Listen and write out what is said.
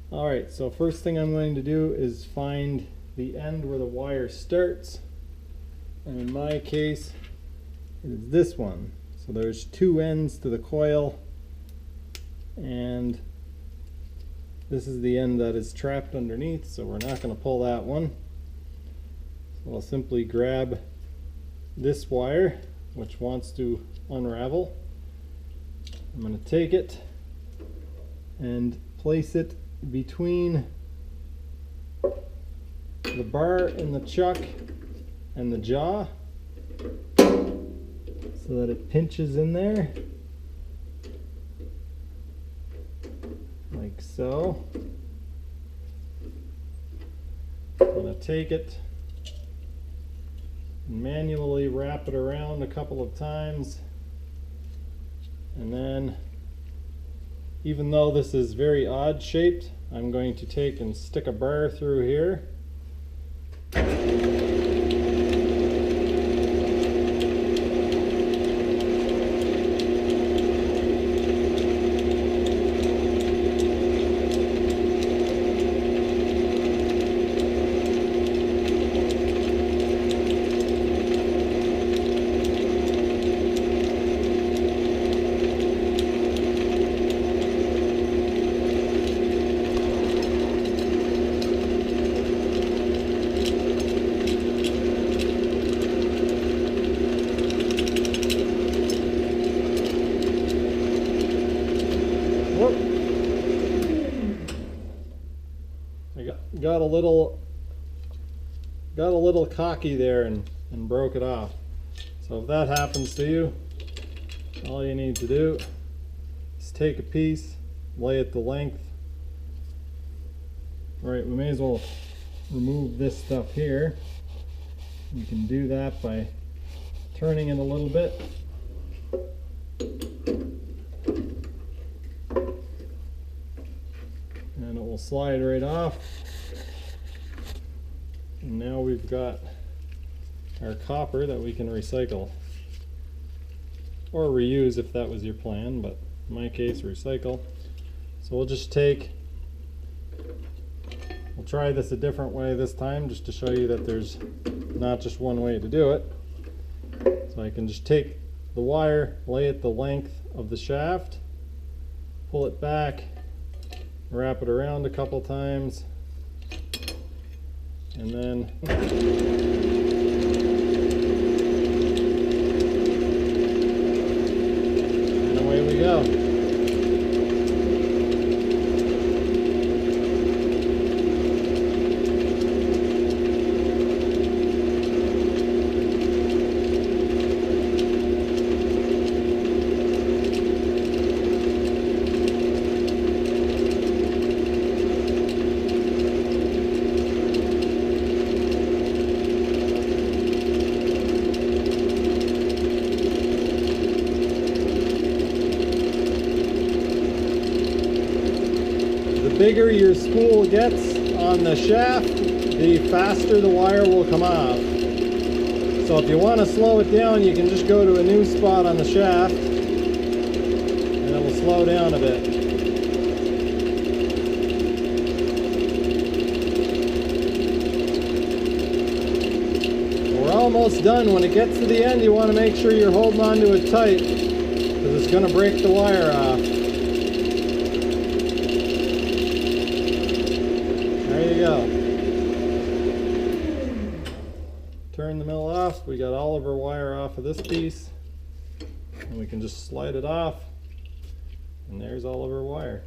Alright, so first thing I'm going to do is find the end where the wire starts, and in my case it is this one. So there's two ends to the coil, and this is the end that is trapped underneath, so we're not going to pull that one. So I'll simply grab this wire, which wants to unravel. I'm going to take it and place it between the bar in the chuck and the jaw so that it pinches in there like so. I'm going to take it and manually wrap it around a couple of times, and then, even though this is very odd shaped, I'm going to take and stick a bar through here. I got a little cocky there and broke it off. So if that happens to you, all you need to do is take a piece, lay it the length. Alright, we may as well remove this stuff here. You can do that by turning it a little bit. And it will slide right off. And now we've got our copper that we can recycle. Or reuse if that was your plan, but in my case, recycle. So we'll just we'll try this a different way this time, just to show you that there's not just one way to do it. So I can just take the wire, lay it the length of the shaft, pull it back, wrap it around a couple times, and then and away we go. The bigger your spool gets on the shaft, the faster the wire will come off. So if you want to slow it down, you can just go to a new spot on the shaft and it will slow down a bit. We're almost done. When it gets to the end, you want to make sure you're holding on to it tight, because it's going to break the wire off. There you go. Turn the mill off. We got all of our wire off of this piece, and we can just slide it off, and there's all of our wire.